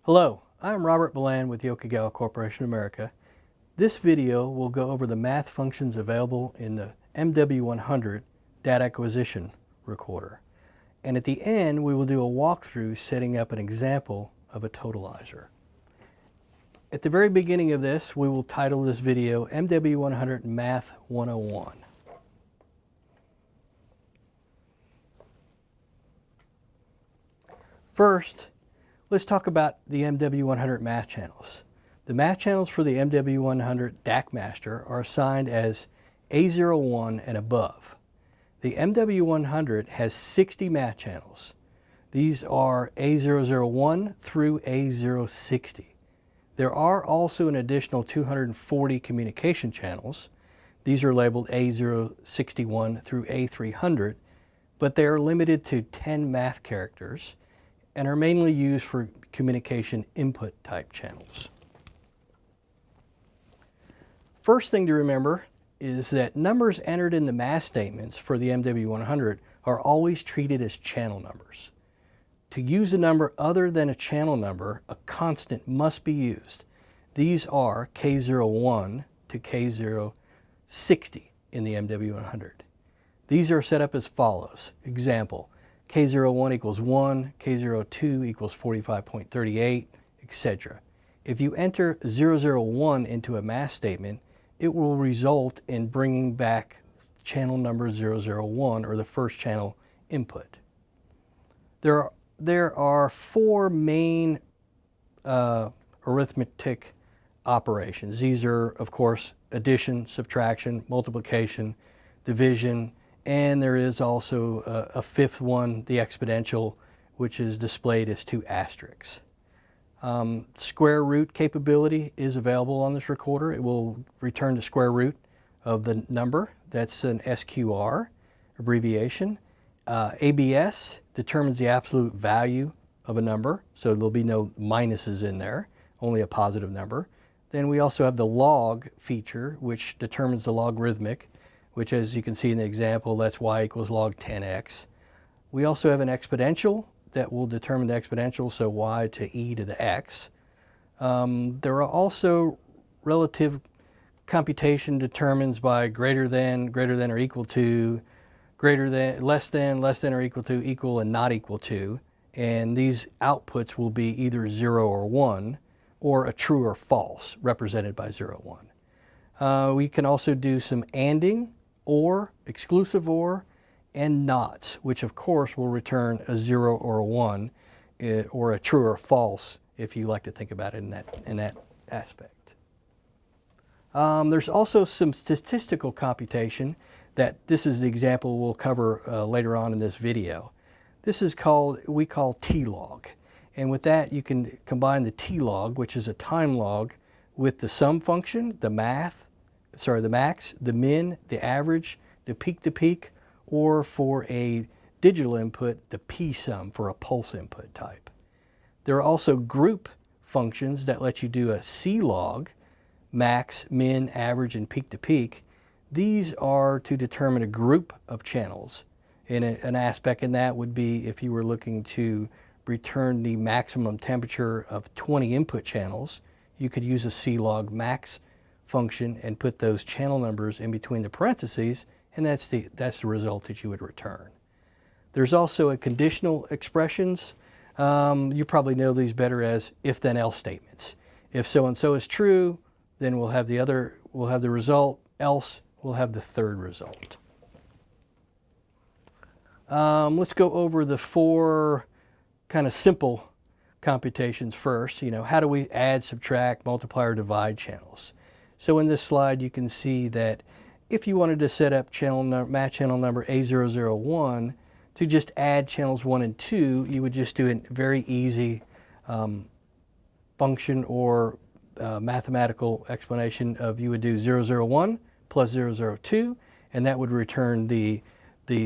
Hello, I'm Robert Bland with Yokogawa Corporation America. This video will go over the math functions available in the MW100 data acquisition recorder. And at the end, we will do a walkthrough setting up an example of a totalizer. At the very beginning of this, we will title this video MW100 Math 101. First, let's talk about the MW100 math channels. The math channels for the MW100 DAC Master are assigned as A01 and above. The MW100 has 60 math channels. These are A001 through A060. There are also an additional 240 communication channels. These are labeled A061 through A300, but they are limited to 10 math characters and are mainly used for communication input type channels. First thing to remember is that numbers entered in the math statements for the MW100 are always treated as channel numbers. To use a number other than a channel number, a constant must be used. These are K01 to K060 in the MW100. These are set up as follows. Example, K01 equals 1, K02 equals 45.38, etc. If you enter 001 into a math statement, it will result in bringing back channel number 001, or the first channel input. There are four main arithmetic operations. These are, of course, addition, subtraction, multiplication, division, and there is also a fifth one, the exponential, which is displayed as 2 asterisks. Square root capability is available on this recorder. It will return the square root of the number. That's an SQR abbreviation. ABS determines the absolute value of a number, so there'll be no minuses in there, only a positive number. Then we also have the log feature, which determines the logarithmic, which, as you can see in the example, that's y equals log 10x. We also have an exponential that will determine the exponential, so y to e to the x. There are also relative computation determines by greater than or equal to, greater than, less than or equal to, equal and not equal to. And these outputs will be either 0 or 1, or a true or false, represented by 0, 1. We can also do some ANDing, or, exclusive or, and nots, which of course will return a 0 or a 1, or a true or false, if you like to think about it in that aspect. There's also some statistical computation that this is the example we'll cover later on in this video. This is we call T-log. And with that, you can combine the T-log, which is a time log, with the sum function, the max, the min, the average, the peak, or for a digital input, the p-sum for a pulse input type. There are also group functions that let you do a C-log, max, min, average, and peak. These are to determine a group of channels. And an aspect in that would be if you were looking to return the maximum temperature of 20 input channels, you could use a C-log max function and put those channel numbers in between the parentheses, and that's the result that you would return. There's also a conditional expressions. You probably know these better as if-then-else statements. If so-and-so is true, then we'll have the result, else we'll have the third result. Let's go over the four kind of simple computations first. How do we add, subtract, multiply, or divide channels? So in this slide, you can see that if you wanted to set up math channel number A001 to just add channels 1 and 2, you would just do a very easy function or mathematical explanation of, you would do 001 plus 002, and that would return the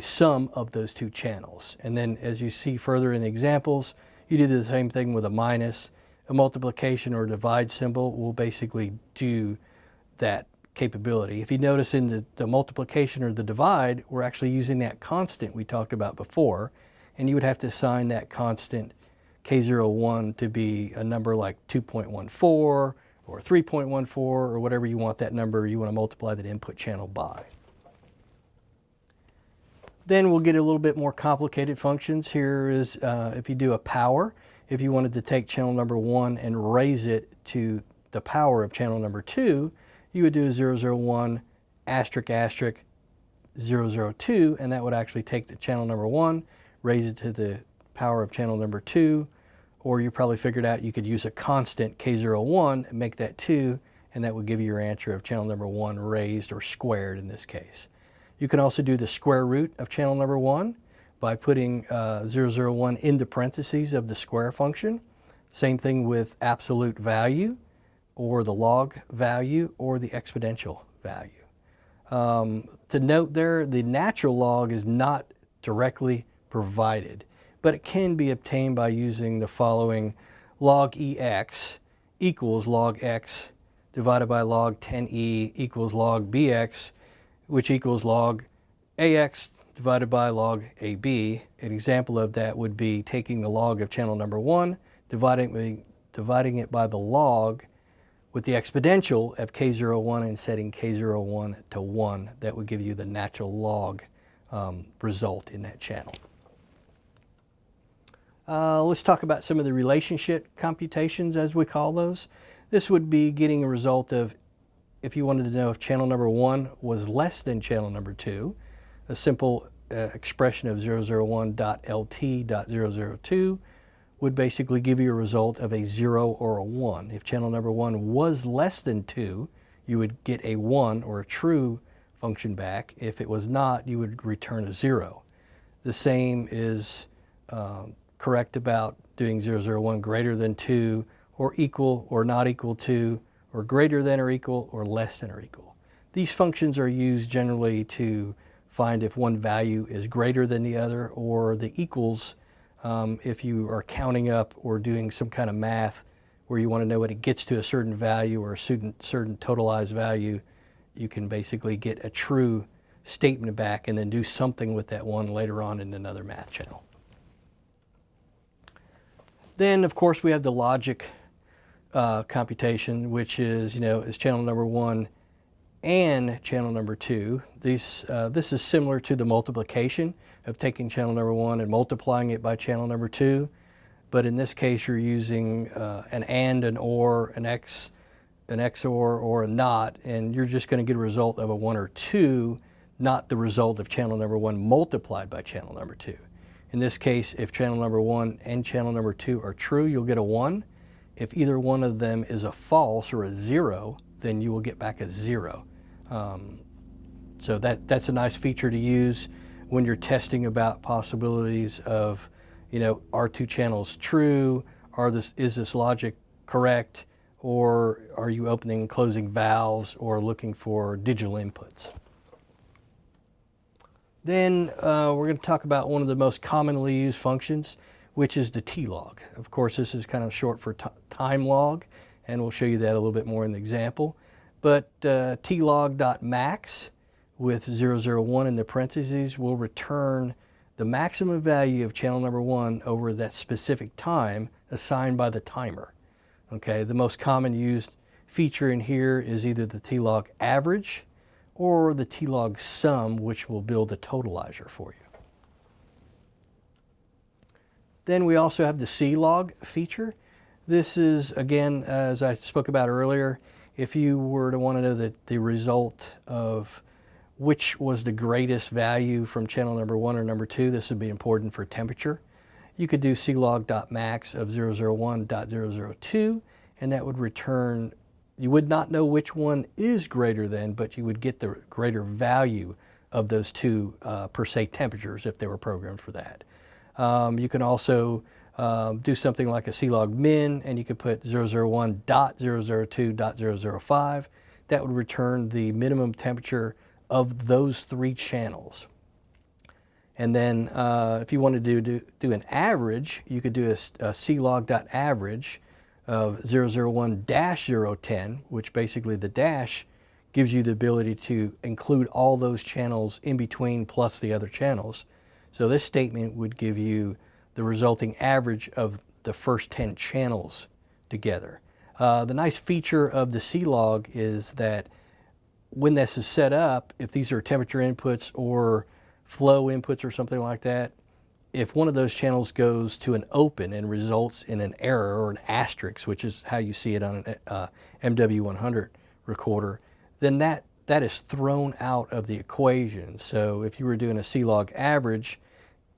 sum of those two channels. And then as you see further in the examples, you do the same thing with a minus. A multiplication or divide symbol will basically do that capability. If you notice in the multiplication or the divide, we're actually using that constant we talked about before, and you would have to assign that constant K01 to be a number like 2.14 or 3.14 or whatever you want that number you want to multiply that input channel by. Then we'll get a little bit more complicated functions. Here is if you do a power, if you wanted to take channel number 1 and raise it to the power of channel number 2, you would do 001 asterisk asterisk 002, and that would actually take the channel number 1, raise it to the power of channel number 2, or you probably figured out you could use a constant K01 and make that 2, and that would give you your answer of channel number 1 raised or squared in this case. You can also do the square root of channel number 1 by putting 001 into parentheses of the square function. Same thing with absolute value, or the log value, or the exponential value. To note there, the natural log is not directly provided, but it can be obtained by using the following: log EX equals log X divided by log 10E equals log BX, which equals log AX divided by log AB. An example of that would be taking the log of channel number 1, dividing it by the log with the exponential of K01 and setting K01 to 1. That would give you the natural log result in that channel. Let's talk about some of the relationship computations, as we call those. This would be getting a result of, if you wanted to know if channel number 1 was less than channel number 2, a simple expression of 001.lt.002 would basically give you a result of a 0 or a 1. If channel number 1 was less than 2, you would get a 1 or a true function back. If it was not, you would return a 0. The same is correct about doing 001 greater than 2, or equal or not equal to, or greater than or equal, or less than or equal. These functions are used generally to find if one value is greater than the other, or the equals if you are counting up or doing some kind of math where you want to know when it gets to a certain value or a certain totalized value. You can basically get a true statement back and then do something with that one later on in another math channel. Then, of course, we have the logic computation, which is, is channel number 1 and channel number 2. This is similar to the multiplication of taking channel number 1 and multiplying it by channel number 2. But in this case, you're using an and, an or, an XOR, or a not, and you're just going to get a result of a 1 or 2, not the result of channel number 1 multiplied by channel number 2. In this case, if channel number 1 and channel number 2 are true, you'll get a 1. If either one of them is a false or a 0, then you will get back a 0. So that's a nice feature to use when you're testing about possibilities of, are two channels true? Is this logic correct? Or are you opening and closing valves or looking for digital inputs? Then we're going to talk about one of the most commonly used functions, which is the T-log. Of course, this is kind of short for time log, and we'll show you that a little bit more in the example. But T-log.max with 001 in the parentheses will return the maximum value of channel number 1 over that specific time assigned by the timer. Okay, the most common used feature in here is either the T-log average or the T-log sum, which will build a totalizer for you. Then we also have the C-log feature. This is, again, as I spoke about earlier, if you were to want to know the result of which was the greatest value from channel number 1 or number 2, this would be important for temperature. You could do clog.max of 001.002, and that would return, you would not know which one is greater than, but you would get the greater value of those two per se temperatures if they were programmed for that. You can also do something like a clog min, and you could put 001.002.005. That would return the minimum temperature of those 3 channels. And then if you wanted to do an average, you could do a clog.average of 001-010, which basically the dash gives you the ability to include all those channels in between plus the other channels. So this statement would give you the resulting average of the first 10 channels together. The nice feature of the CLOG is that when this is set up, if these are temperature inputs or flow inputs or something like that, if one of those channels goes to an open and results in an error or an asterisk, which is how you see it on an MW100 recorder, then that is thrown out of the equation. So if you were doing a CLOG average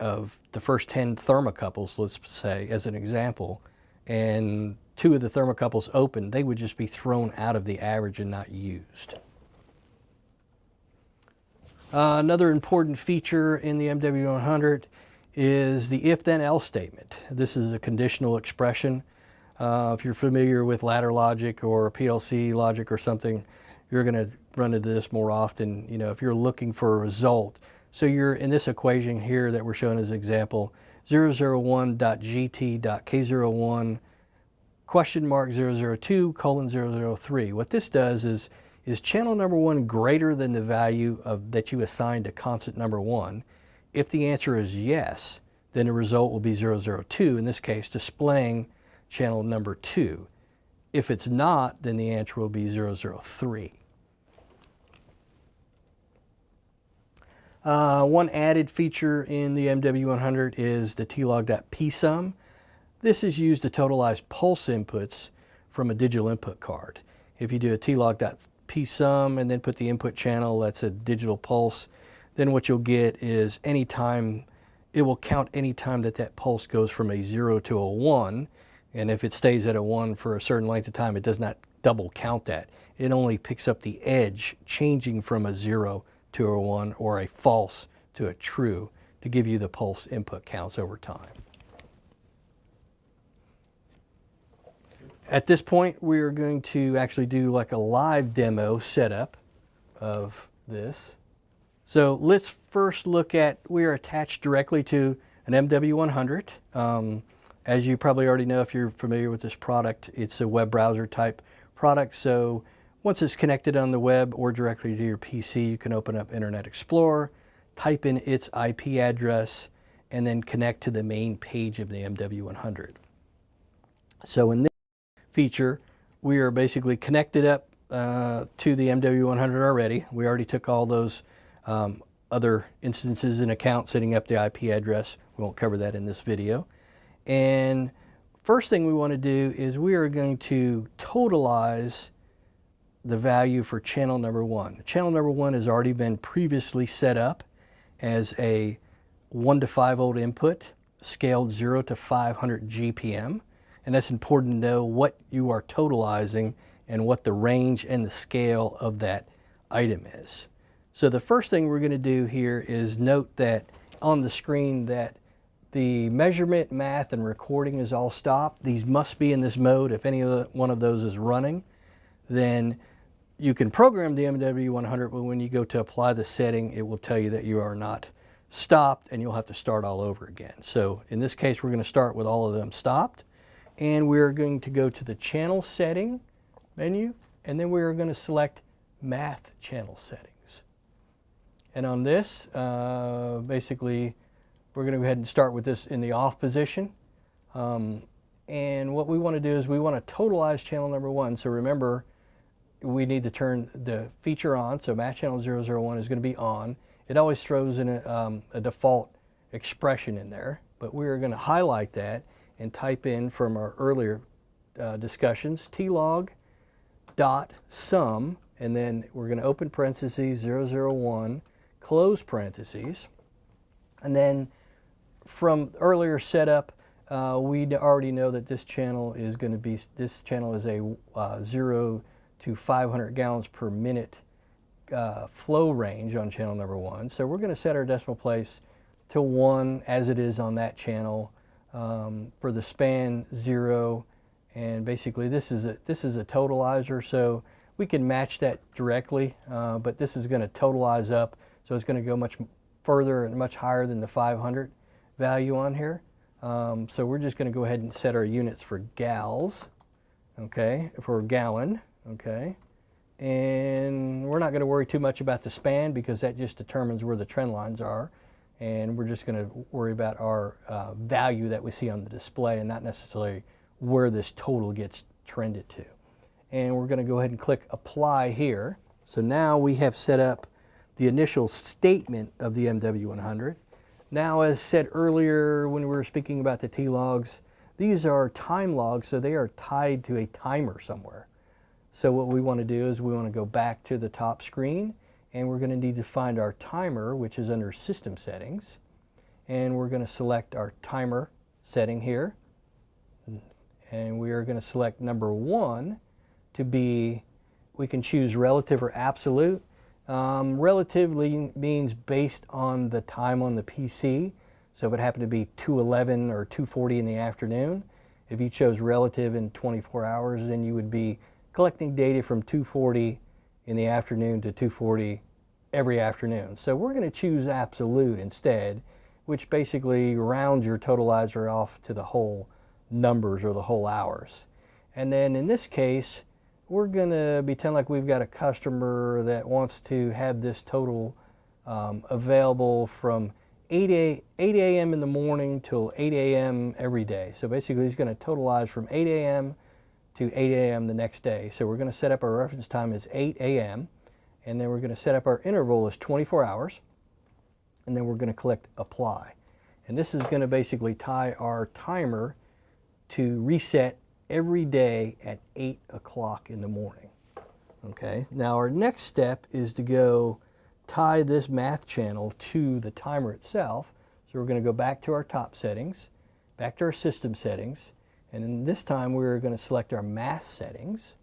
of the first 10 thermocouples, let's say, as an example, and 2 of the thermocouples open, they would just be thrown out of the average and not used. Another important feature in the MW100 is the if-then-else statement. This is a conditional expression. If you're familiar with ladder logic or PLC logic or something, you're going to run into this more often. You know, if you're looking for a result. So you're in this equation here that we're showing as an example, 001.gt.k01 question mark 002 colon 003. What this does is channel number 1 greater than the value that you assigned to constant number 1? If the answer is yes, then the result will be 002, in this case displaying channel number 2. If it's not, then the answer will be 003. One added feature in the MW100 is the TLOG.psum. This is used to totalize pulse inputs from a digital input card. If you do a TLOG.psum and then put the input channel, that's a digital pulse, then what you'll get is anytime, it will count any time that pulse goes from a 0 to a 1, and if it stays at a 1 for a certain length of time, it does not double count that. It only picks up the edge changing from a 0 to a 1 or a false to a true to give you the pulse input counts over time. At this point, we are going to actually do like a live demo setup of this. So let's first look at, we are attached directly to an MW100. As you probably already know, if you're familiar with this product, it's a web browser type product. So once it's connected on the web or directly to your PC, you can open up Internet Explorer, type in its IP address, and then connect to the main page of the MW100. So in this feature, we are basically connected up to the MW100 already. We already took all those other instances in account, setting up the IP address. We won't cover that in this video. And first thing we want to do is we are going to totalize the value for channel number 1. Channel number 1 has already been previously set up as a 1 to 5 volt input, scaled 0 to 500 GPM. And that's important to know what you are totalizing and what the range and the scale of that item is. So the first thing we're going to do here is note that on the screen that the measurement, math, and recording is all stopped. These must be in this mode. If any one of those is running, then you can program the MW100, but when you go to apply the setting, it will tell you that you are not stopped and you'll have to start all over again. So in this case, we're going to start with all of them stopped, and we're going to go to the channel setting menu, and then we're going to select math channel settings. And on this, basically, we're going to go ahead and start with this in the off position. And what we want to do is we want to totalize channel number 1. So remember, we need to turn the feature on. So math channel 001 is going to be on. It always throws in a default expression in there, but we're going to highlight that and type in from our earlier discussions, TLOG.sum, and then we're going to open parentheses 001, close parentheses, and then from earlier setup, we already know that this channel is going to be, this channel is a 0 to 500 gallons per minute flow range on channel number 1. So we're going to set our decimal place to 1 as it is on that channel. For the span 0, and basically this is a totalizer, so we can match that directly, but this is going to totalize up, so it's going to go much further and much higher than the 500 value on here. So we're just going to go ahead and set our units for gals, okay, for gallon, okay, and we're not going to worry too much about the span because that just determines where the trend lines are. and we're just going to worry about our value that we see on the display and not necessarily where this total gets trended to. And we're going to go ahead and click apply here. So now we have set up the initial statement of the MW100. Now, as said earlier when we were speaking about the T-logs, these are time logs, so they are tied to a timer somewhere. So what we want to do is we want to go back to the top screen, and we're going to need to find our timer, which is under System Settings. And we're going to select our timer setting here. And we are going to select number 1 to be, we can choose relative or absolute. Relatively means based on the time on the PC. So if it happened to be 2:11 or 2:40 in the afternoon, if you chose relative in 24 hours, then you would be collecting data from 2:40 in the afternoon to 2:40 every afternoon. So we're going to choose absolute instead, which basically rounds your totalizer off to the whole numbers or the whole hours. And then in this case, we're going to pretend like we've got a customer that wants to have this total available from 8 a.m. in the morning till 8 a.m. every day. So basically he's going to totalize from 8 a.m. to 8 a.m. the next day. So we're going to set up our reference time as 8 a.m. and then we're going to set up our interval as 24 hours, and then we're going to click apply. And this is going to basically tie our timer to reset every day at 8 o'clock in the morning. Okay, now our next step is to go tie this math channel to the timer itself. So we're going to go back to our top settings, back to our system settings, and then this time we're going to select our math settings.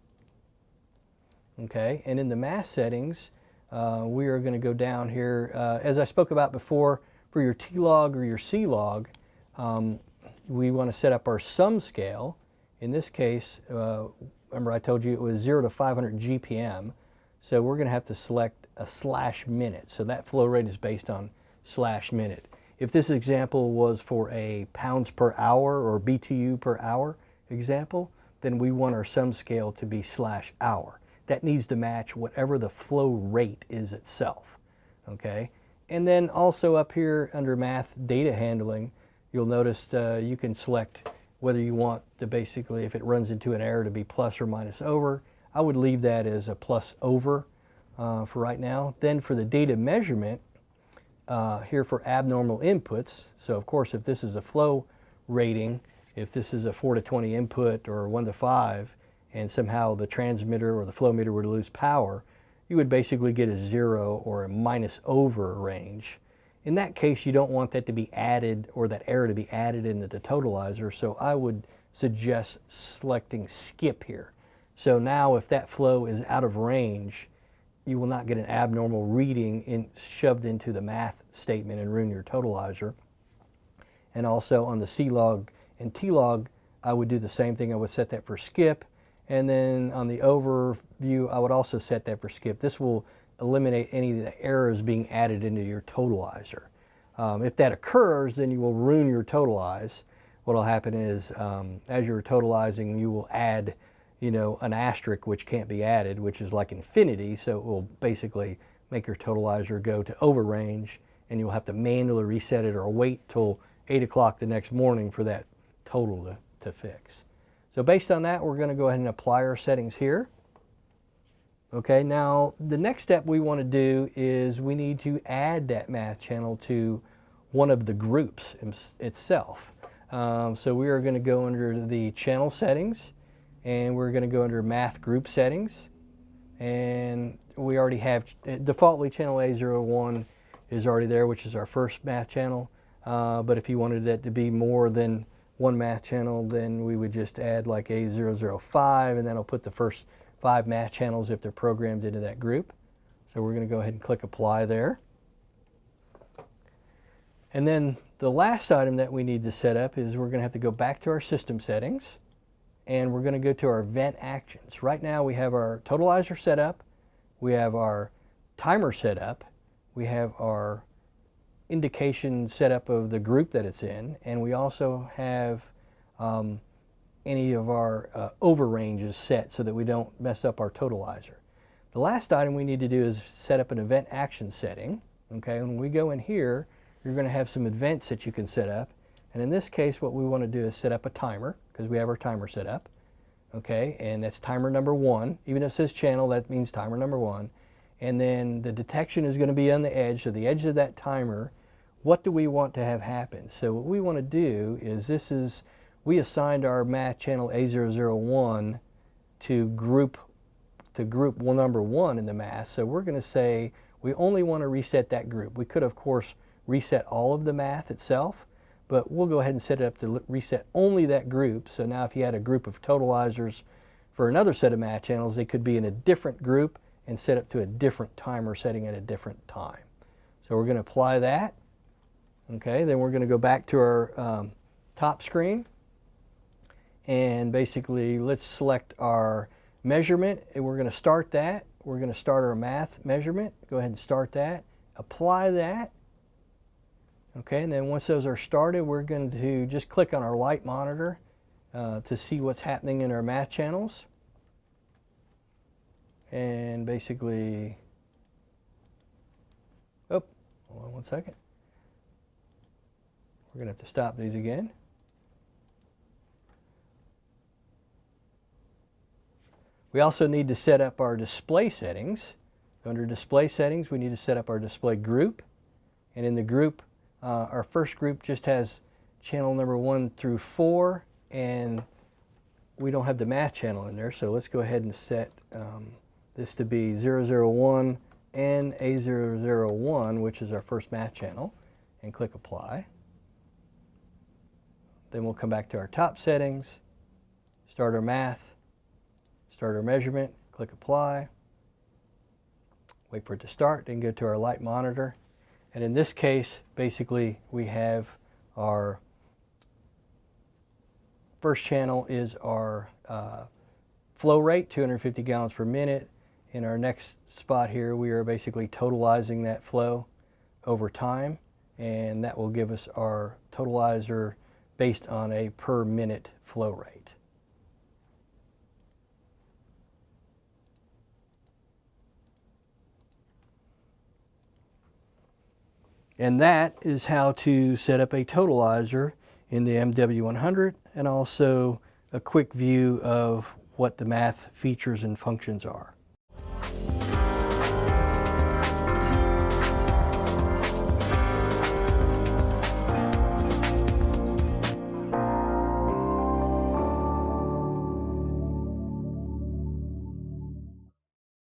Okay, and in the math settings, we are going to go down here. As I spoke about before, for your T-log or your C-log, we want to set up our sum scale. In this case, remember I told you it was 0 to 500 GPM, so we're going to have to select a /minute. So that flow rate is based on /minute. If this example was for a pounds per hour or BTU per hour example, then we want our sum scale to be /hour. That needs to match whatever the flow rate is itself. Okay? And then also up here under Math Data Handling, you'll notice you can select whether you want to basically, if it runs into an error, to be plus or minus over. I would leave that as a plus over for right now. Then for the data measurement, here for abnormal inputs, so of course if this is a flow rating, if this is a 4 to 20 input or 1 to 5, and somehow the transmitter or the flow meter were to lose power, you would basically get a 0 or a minus over range. In that case, you don't want that to be added or that error to be added into the totalizer, so I would suggest selecting skip here. So now if that flow is out of range, you will not get an abnormal reading shoved into the math statement and ruin your totalizer. And also on the C-log and T-log, I would do the same thing. I would set that for skip. And then on the overview, I would also set that for skip. This will eliminate any of the errors being added into your totalizer. If that occurs, then you will ruin your totalize. What will happen is, as you're totalizing, you will add, an asterisk which can't be added, which is like infinity. So it will basically make your totalizer go to over range, and you'll have to manually reset it or wait till 8 o'clock the next morning for that total to fix. So based on that, we're going to go ahead and apply our settings here. Okay, now the next step we want to do is we need to add that math channel to one of the groups itself. So we are going to go under the channel settings, and we're going to go under math group settings. And we already have, defaultly channel A01 is already there, which is our first math channel. But if you wanted that to be more than one math channel, then we would just add like A005, and that'll put the first 5 math channels if they're programmed into that group. So we're going to go ahead and click apply there. And then the last item that we need to set up is we're going to have to go back to our system settings, and we're going to go to our event actions. Right now we have our totalizer set up, we have our timer set up, we have our indication set up of the group that it's in, and we also have any of our over ranges set so that we don't mess up our totalizer. The last item we need to do is set up an event action setting. Okay, when we go in here, you're going to have some events that you can set up. And in this case, what we want to do is set up a timer, because we have our timer set up. Okay, and that's timer number 1. Even if it says channel, that means timer number 1. And then the detection is going to be on the edge. So the edge of that timer, what do we want to have happen? So what we want to do is we assigned our math channel A001 to group number 1 in the math. So we're going to say we only want to reset that group. We could, of course, reset all of the math itself, but we'll go ahead and set it up to reset only that group. So now if you had a group of totalizers for another set of math channels, they could be in a different group and set up to a different timer setting at a different time. So we're going to apply that. Okay, then we're going to go back to our top screen, and basically let's select our measurement, and we're going to start that. We're going to start our math measurement. Go ahead and start that. Apply that. Okay, and then once those are started, we're going to just click on our light monitor to see what's happening in our math channels. And basically, hold on one second. We're going to have to stop these again. We also need to set up our display settings. Under display settings, we need to set up our display group. And in the group, our first group just has channel number 1 through 4, and we don't have the math channel in there. So let's go ahead and set this to be 001 and A001, which is our first math channel, and click apply. Then we'll come back to our top settings, start our math, start our measurement, click apply, wait for it to start, then go to our light monitor. And in this case, basically, we have our first channel is our flow rate, 250 gallons per minute. In our next spot here, we are basically totalizing that flow over time, and that will give us our totalizer based on a per minute flow rate. And that is how to set up a totalizer in the MW100, and also a quick view of what the math features and functions are.